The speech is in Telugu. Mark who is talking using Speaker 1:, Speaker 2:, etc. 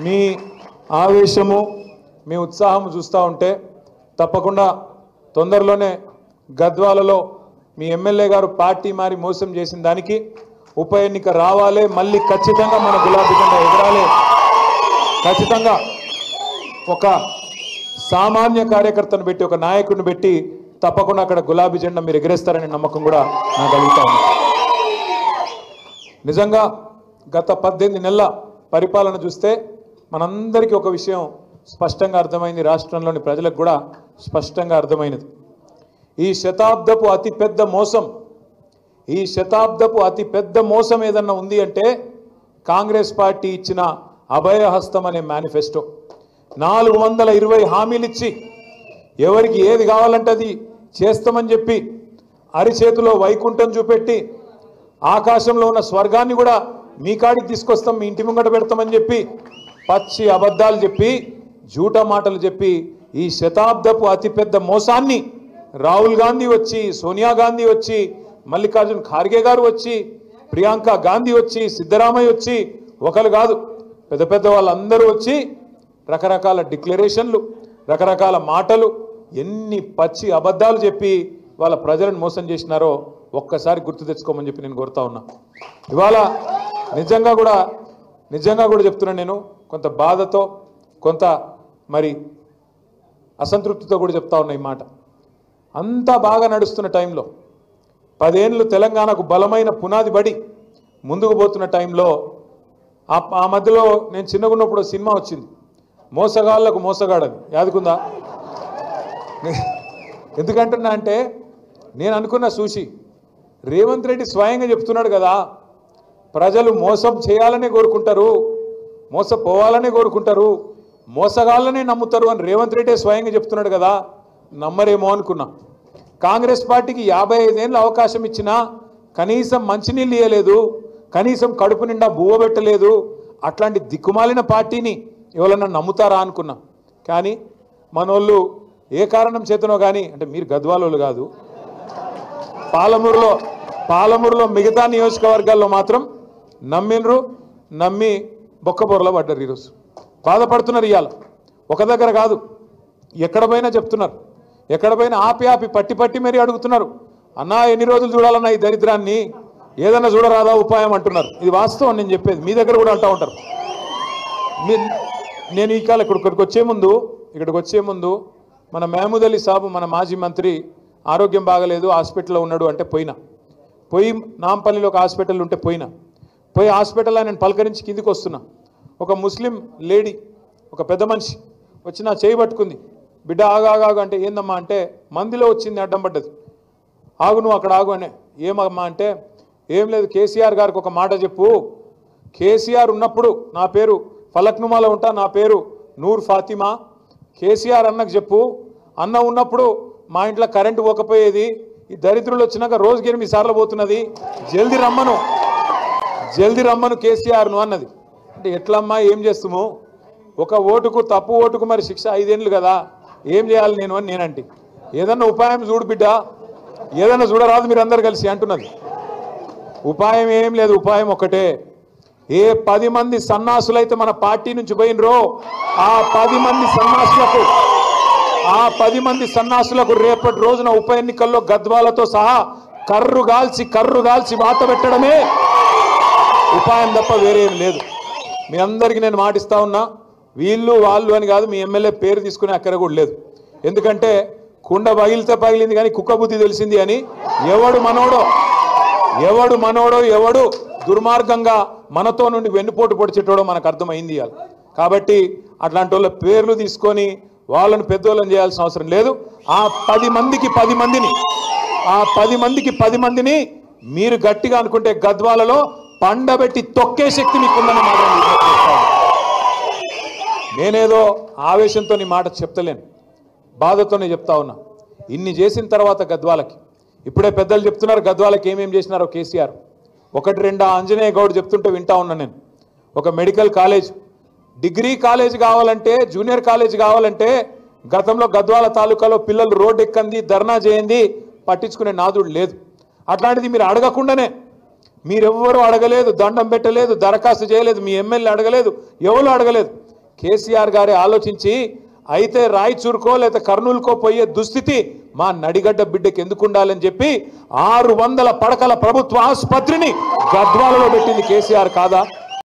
Speaker 1: మీ ఆవేశము మీ ఉత్సాహం చూస్తూ ఉంటే తప్పకుండా తొందరలోనే గద్వాలలో మీ ఎమ్మెల్యే గారు పార్టీ మారి మోసం చేసిన దానికి ఉప ఎన్నిక రావాలి, మళ్ళీ ఖచ్చితంగా మన గులాబీ జెండా ఎగరాలి. ఖచ్చితంగా ఒక సామాన్య కార్యకర్తను పెట్టి ఒక నాయకుడిని పెట్టి తప్పకుండా అక్కడ గులాబీ జెండా మీరు ఎగరేస్తారనే నమ్మకం కూడా నాకు కలుగుతా ఉంది. నిజంగా గత 18 నెలల పరిపాలన చూస్తే మనందరికీ ఒక విషయం స్పష్టంగా అర్థమైంది, రాష్ట్రంలోని ప్రజలకు కూడా స్పష్టంగా అర్థమైనది. ఈ శతాబ్దపు అతిపెద్ద మోసం ఏదన్నా ఉంది అంటే కాంగ్రెస్ పార్టీ ఇచ్చిన అభయహస్తం అనే మేనిఫెస్టో. 420 హామీలు ఇచ్చి ఎవరికి ఏది కావాలంటే అది చేస్తామని చెప్పి అరిచేతిలో వైకుంఠం చూపెట్టి ఆకాశంలో ఉన్న స్వర్గాన్ని కూడా మీ కాడికి తీసుకొస్తాం, మీ ఇంటి ముంగట పెడతామని చెప్పి పచ్చి అబద్ధాలు చెప్పి జూట మాటలు చెప్పి ఈ శతాబ్దపు అతిపెద్ద మోసాన్ని రాహుల్ గాంధీ వచ్చి, సోనియా గాంధీ వచ్చి, మల్లికార్జున్ ఖార్గే గారు వచ్చి, ప్రియాంక గాంధీ వచ్చి, సిద్ధరామయ్య వచ్చి, ఒకరు కాదు పెద్ద పెద్ద వాళ్ళందరూ వచ్చి రకరకాల డిక్లరేషన్లు, రకరకాల మాటలు, ఎన్ని పచ్చి అబద్ధాలు చెప్పి వాళ్ళ ప్రజలను మోసం చేసినారో ఒక్కసారి గుర్తు తెచ్చుకోమని చెప్పి నేను కోరుతా ఉన్నా. ఇవాళ నిజంగా కూడా చెప్తున్నాను, నేను కొంత బాధతో కొంత మరి అసంతృప్తితో కూడా చెప్తా ఉన్నా ఈ మాట. అంతా బాగా నడుస్తున్న టైంలో 10 ఏళ్ళు తెలంగాణకు బలమైన పునాది పడి ముందుకు పోతున్న టైంలో ఆ మధ్యలో నేను చిన్నగా ఉన్నప్పుడు సినిమా వచ్చింది, మోసగాళ్ళకు మోసగాడని, యాదుకుందా? ఎందుకంటున్నా అంటే నేను అనుకున్న చూసి రేవంత్ రెడ్డి స్వయంగా చెప్తున్నాడు కదా, ప్రజలు మోసం చేయాలనే కోరుకుంటారు, మోసపోవాలనే కోరుకుంటారు, మోసగాళ్ళనే నమ్ముతారు అని రేవంత్ రెడ్డి స్వయంగా చెప్తున్నాడు కదా, నమ్మరేమో అనుకున్నా. కాంగ్రెస్ పార్టీకి 55 ఏళ్ళు అవకాశం ఇచ్చినా కనీసం మంచినీళ్ళు ఇవ్వలేదు, కనీసం కడుపు నిండా బువ్వ పెట్టలేదు. అట్లాంటి దిక్కుమాలిన పార్టీని ఎవరన్నా నమ్ముతారా అనుకున్నా. కానీ మనోళ్ళు ఏ కారణం చేతనో కానీ, అంటే మీరు గద్వాలోళ్ళు కాదు, పాలమూరులో మిగతా నియోజకవర్గాల్లో మాత్రం నమ్మి బొక్కబొరలో పడ్డారు. ఈరోజు బాధపడుతున్నారు. ఇవాళ ఒక దగ్గర కాదు, ఎక్కడ పోయినా చెప్తున్నారు, ఎక్కడ పోయినా ఆపి పట్టి మరీ అడుగుతున్నారు, అన్నా ఎన్ని రోజులు చూడాలన్నా ఈ దరిద్రాన్ని, ఏదన్నా చూడరాదా ఉపాయం అంటున్నారు. ఇది వాస్తవం నేను చెప్పేది, మీ దగ్గర కూడా అంటూ ఉంటారు. నేను ఈ కాలం ఇక్కడికి వచ్చే ముందు మన మహమూద్ అలీ సాబు, మన మాజీ మంత్రి, ఆరోగ్యం బాగలేదు హాస్పిటల్లో ఉన్నాడు అంటే పోయి నాంపల్లిలో ఒక హాస్పిటల్ ఉంటే పోయి హాస్పిటల్లో నేను పలకరించి కిందికి వస్తున్నా. ఒక ముస్లిం లేడీ, ఒక పెద్ద మనిషి వచ్చి నా చేయి పట్టుకుంది, బిడ్డ ఆగాగు అంటే ఏందమ్మా అంటే మందిలో వచ్చింది అడ్డం పడ్డది, ఆగు నువ్వు అక్కడ ఆగు అనే. ఏమమ్మా అంటే ఏం లేదు, కేసీఆర్ గారికి ఒక మాట చెప్పు, కేసీఆర్ ఉన్నప్పుడు నా పేరు ఫలక్నుమాలో ఉంటా, నా పేరు నూర్ ఫాతిమా, కేసీఆర్ అన్నకు చెప్పు, అన్న ఉన్నప్పుడు మా ఇంట్లో కరెంటు పోకపోయేది, ఈ దరిద్రులు వచ్చినాక రోజుకి 8 సార్లు పోతున్నది, జల్దీ రమ్మను కేసీఆర్ను అన్నది. అంటే ఎట్లమ్మా ఏం చేస్తాము, ఒక ఓటుకు తప్పు ఓటుకు మరి శిక్ష 5 ఏళ్ళు కదా, ఏం చేయాలి నేను అని నేనంటే, ఏదన్నా ఉపాయం చూడు బిడ్డ, ఏదన్నా చూడరాదు మీరు అందరు కలిసి అంటున్నది. ఉపాయం ఏం లేదు, ఉపాయం ఒకటే, ఏ 10 మంది సన్నాసులైతే మన పార్టీ నుంచి పోయినరో ఆ 10 మంది సన్నాసులకు రేపటి రోజున ఉప ఎన్నికల్లో గద్వాలతో సహా కర్రు గాల్చి వాత పెట్టడమే ఉపాయం తప్ప వేరేం లేదు. మీ అందరికీ నేను మాటిస్తా ఉన్నా, వీళ్ళు వాళ్ళు అని కాదు, మీ ఎమ్మెల్యే పేరు తీసుకునే అక్కర కూడా లేదు. ఎందుకంటే కుండ పగిలితే పగిలింది కానీ కుక్క బుద్ధి తెలిసింది అని ఎవడు మనోడో ఎవడు దుర్మార్గంగా మనతో నుండి వెన్నుపోటు పొడిచేటోడో మనకు అర్థమైంది ఇవాళ. కాబట్టి అట్లాంటి వాళ్ళ పేర్లు తీసుకొని వాళ్ళని పెద్దోళ్ళని చేయాల్సిన అవసరం లేదు. ఆ 10 మందిని మీరు గట్టిగా అనుకుంటే గద్వాలలో పండబెట్టి తొక్కే శక్తి మీకుందని మాత్రం నేనేదో ఆవేశంతో నీ మాట చెప్తలేను, బాధతోనే చెప్తా ఉన్నా. ఇన్ని చేసిన తర్వాత గద్వాలకి ఇప్పుడే పెద్దలు చెప్తున్నారు, గద్వాలకి ఏమేం చేసినారో కేసీఆర్. 1-2 ఆంజనేయ గౌడ్ చెప్తుంటే వింటా ఉన్నా నేను. ఒక మెడికల్ కాలేజ్, డిగ్రీ కాలేజ్ కావాలంటే, జూనియర్ కాలేజ్ కావాలంటే గతంలో గద్వాల తాలూకాలో పిల్లలు రోడ్డు ఎక్కంది, ధర్నా చేయండి, పట్టించుకునే నాదుడు లేదు. అట్లాంటిది మీరు అడగకుండానే, మీరెవ్వరూ అడగలేదు, దండం పెట్టలేదు, దరఖాస్తు చేయలేదు, మీ ఎమ్మెల్యే అడగలేదు, ఎవరు అడగలేదు, కేసీఆర్ గారే ఆలోచించి అయితే రాయచూరుకో లేదా కర్నూలుకో పోయే దుస్థితి మా నడిగడ్డ బిడ్డకి ఎందుకు ఉండాలని చెప్పి 600 పడకల ప్రభుత్వ ఆసుపత్రిని గద్వాలలో పెట్టింది కేసీఆర్ కాదా?